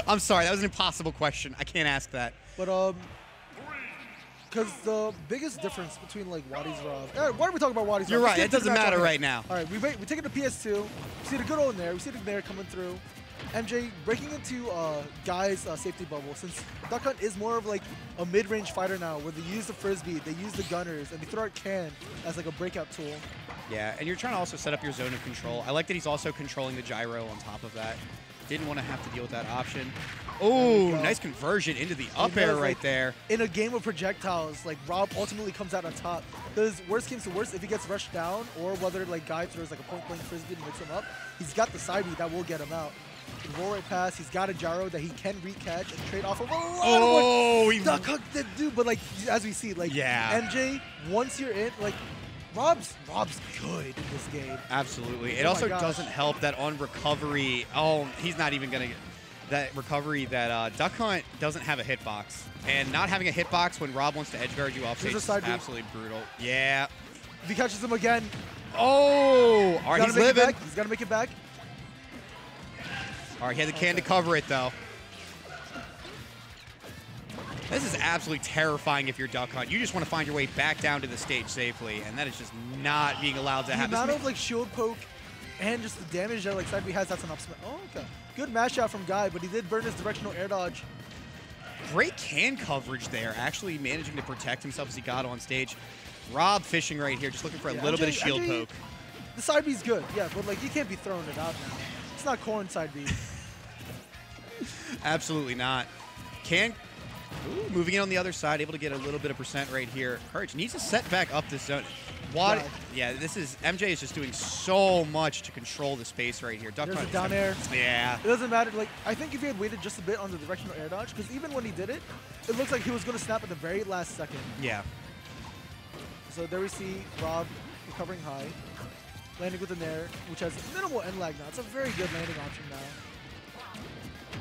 I'm sorry, that was an impossible question. I can't ask that. But because the biggest difference between like Wadi's Rob. Why are we talking about Wadi's Rob? You're right. It doesn't matter right now. All right, we take it to PS2. We see the good old Nair. We see the Nair coming through. MJ breaking into Guy's safety bubble, since Duck Hunt is more of like a mid-range fighter now, where they use the Frisbee, they use the gunners, and they throw out Can as like a breakout tool. Yeah, and you're trying to also set up your zone of control. I like that he's also controlling the gyro on top of that. Didn't want to have to deal with that option. Oh, nice conversion into the up air right there. In a game of projectiles, like Rob ultimately comes out on top. Because worst case to worst, if he gets rushed down, or whether like Guy throws like a point-blank Frisbee and mix him up, he's got the side B that will get him out. Roll right pass. He's got a gyro that he can recatch and trade off of a lot of what Duck Hunt did do. But like as we see, like MJ, once you're in, like Rob's good in this game. Absolutely. It also doesn't help that on recovery. Oh, he's not even gonna get that recovery. That Duck Hunt doesn't have a hitbox, and not having a hitbox when Rob wants to edge guard you off stage is absolutely brutal. Yeah. If he catches him again. Oh, all right, he's living. He's got to make it back. All right, he had the can to cover it, though. This is absolutely terrifying if you're Duck Hunt. You just want to find your way back down to the stage safely, and that is just not being allowed to happen. The amount of like shield poke and just the damage that like side B has, that's an upsmash. Oh, okay. Good mash out from Guy, but he did burn his directional air dodge. Great can coverage there, actually managing to protect himself as he got on stage. Rob fishing right here, just looking for a little bit of shield poke. The side B's good, yeah, but like you can't be throwing it out now. It's not corn side B. Absolutely not. Can moving in on the other side, able to get a little bit of percent right here. Courage needs to set back up this zone. Yeah, this is MJ is just doing so much to control the space right here. Duck There's Hunt a down air. Yeah. It doesn't matter. Like I think if he had waited just a bit on the directional air dodge, because even when he did it, it looks like he was going to snap at the very last second. Yeah. So there we see Rob recovering high, landing with the Nair, which has minimal end lag now. It's a very good landing option now.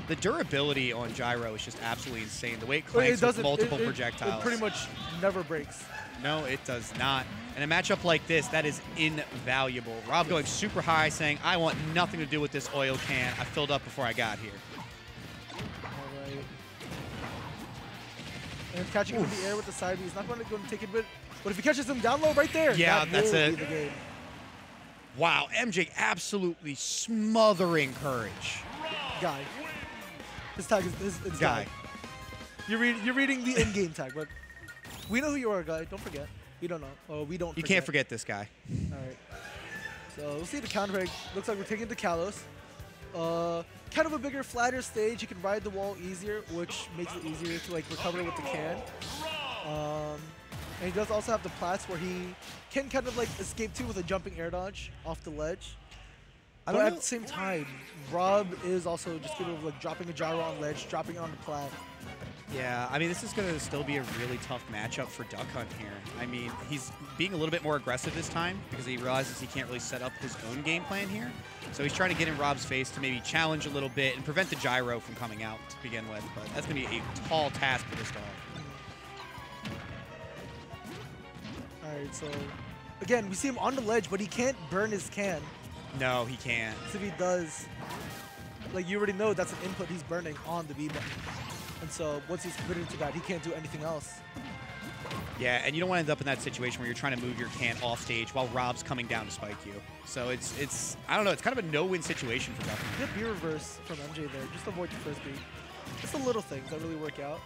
The durability on gyro is just absolutely insane. The way it clanks with multiple projectiles. It pretty much never breaks. No, it does not. In a matchup like this, that is invaluable. Rob going super high, saying, I want nothing to do with this oil can. I filled up before I got here. All right. And catching him in the air with the side B. He's not going to go and take it, but if he catches him down low right there, yeah, that's it. The game. Wow, MJ absolutely smothering Courage. Guy. His tag is Guy. You're reading the in-game tag, but we know who you are, Guy. Don't forget. We don't know. Oh, we don't. You can't forget this guy. All right. So we'll see the counter break. Looks like we're taking the Kalos. Kind of a bigger, flatter stage. You can ride the wall easier, which makes it easier to like recover with the can. And he does also have the plats where he can kind of like escape too with a jumping air dodge off the ledge. But at the same time, Rob is also just capable of like dropping a gyro on ledge, dropping it on the plat. Yeah, I mean, this is going to still be a really tough matchup for Duck Hunt here. I mean, he's being a little bit more aggressive this time because he realizes he can't really set up his own game plan here. So he's trying to get in Rob's face to maybe challenge a little bit and prevent the gyro from coming out to begin with. But that's going to be a tall task for this dog. All right, so again, we see him on the ledge, but he can't burn his can. No, he can't. So if he does, like you already know that's an input he's burning on the B button. And so once he's committed to that, he can't do anything else. Yeah, and you don't want to end up in that situation where you're trying to move your can off stage while Rob's coming down to spike you. So it's I don't know, it's kind of a no-win situation for Duck Hunt. Good B reverse from MJ there. Just avoid the Frisbee. Just the little things that really work out.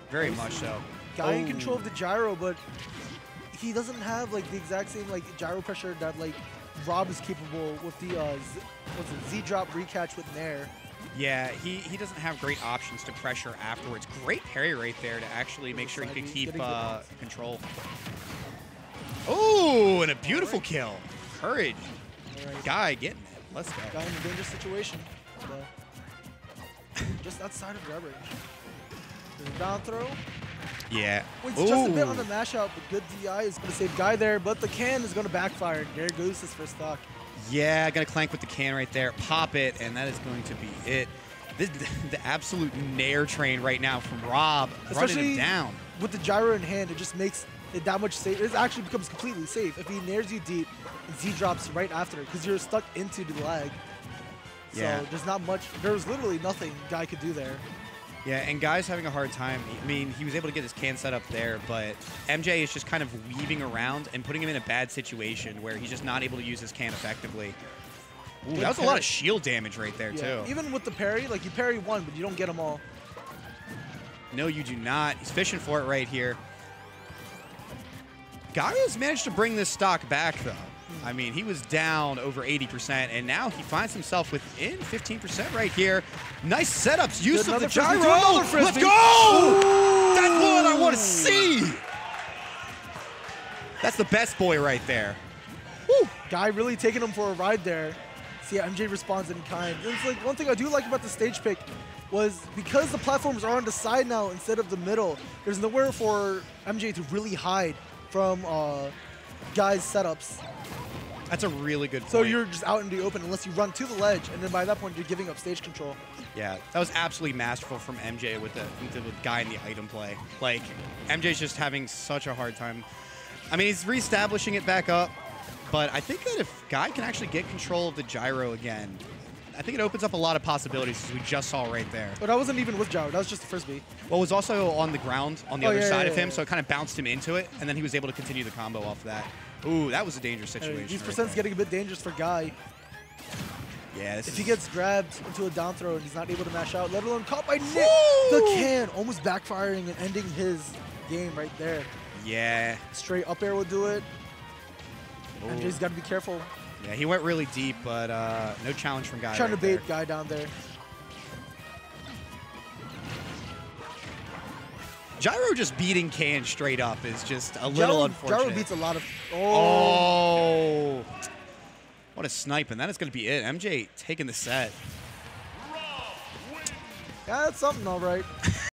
Very much so. Guy in control of the gyro, but he doesn't have like the exact same like gyro pressure that like Rob is capable with the Z-drop recatch with Nair. Yeah, he doesn't have great options to pressure afterwards. Great parry right there to actually make sure he can keep control. Oh, and a beautiful kill. Courage. Right. Guy getting it. Let's go. Guy in a dangerous situation. Just outside of grab range. There's a down throw. Yeah. Waits just a bit on the mash out, but good DI is going to save Guy there, but the can is going to backfire. There goes his first stock. Yeah, gonna clank with the can right there, pop it, and that is going to be it. The absolute Nair train right now from Rob, running him down. With the gyro in hand, it just makes it that much safe. It actually becomes completely safe if he nairs you deep and Z drops right after, because you're stuck into the lag. Yeah. So there's not much. There's literally nothing Guy could do there. Yeah, and Guy's having a hard time. I mean, he was able to get his can set up there, but MJ is just kind of weaving around and putting him in a bad situation where he's just not able to use his can effectively. Ooh, that was a lot of shield damage right there, too. Even with the parry, like you parry one, but you don't get them all. No, you do not. He's fishing for it right here. Guy has managed to bring this stock back, though. I mean, he was down over 80%, and now he finds himself within 15% right here. Nice setups, use of the gyro. Let's go! Ooh. That's what I want to see. That's the best boy right there. Woo. Guy really taking him for a ride there. See how MJ responds in kind. And it's like one thing I do like about the stage pick was because the platforms are on the side now instead of the middle, there's nowhere for MJ to really hide from Guy's setups. That's a really good point. So you're just out in the open unless you run to the ledge, and then by that point you're giving up stage control. Yeah, that was absolutely masterful from MJ with the Guy in the item play. Like, MJ's just having such a hard time. I mean, he's reestablishing it back up, but I think that if Guy can actually get control of the gyro again, I think it opens up a lot of possibilities, as we just saw right there. But that wasn't even with gyro. That was just the frisbee. Well, it was also on the ground on the other side of him, so it kind of bounced him into it, and then he was able to continue the combo off that. Ooh, that was a dangerous situation. These percents getting a bit dangerous for Guy. Yeah, if he gets grabbed into a down throw and he's not able to mash out, let alone caught by Nick, Woo! the can almost backfiring and ending his game right there. Yeah. Straight up air will do it. Ooh. MJ's got to be careful. Yeah, he went really deep, but no challenge from Guy. Trying to bait there. Guy down there. Gyro just beating Can straight up is just a little unfortunate. Gyro beats a lot of... Oh. What a snipe, and that is going to be it. MJ taking the set. Yeah, that's something, all right.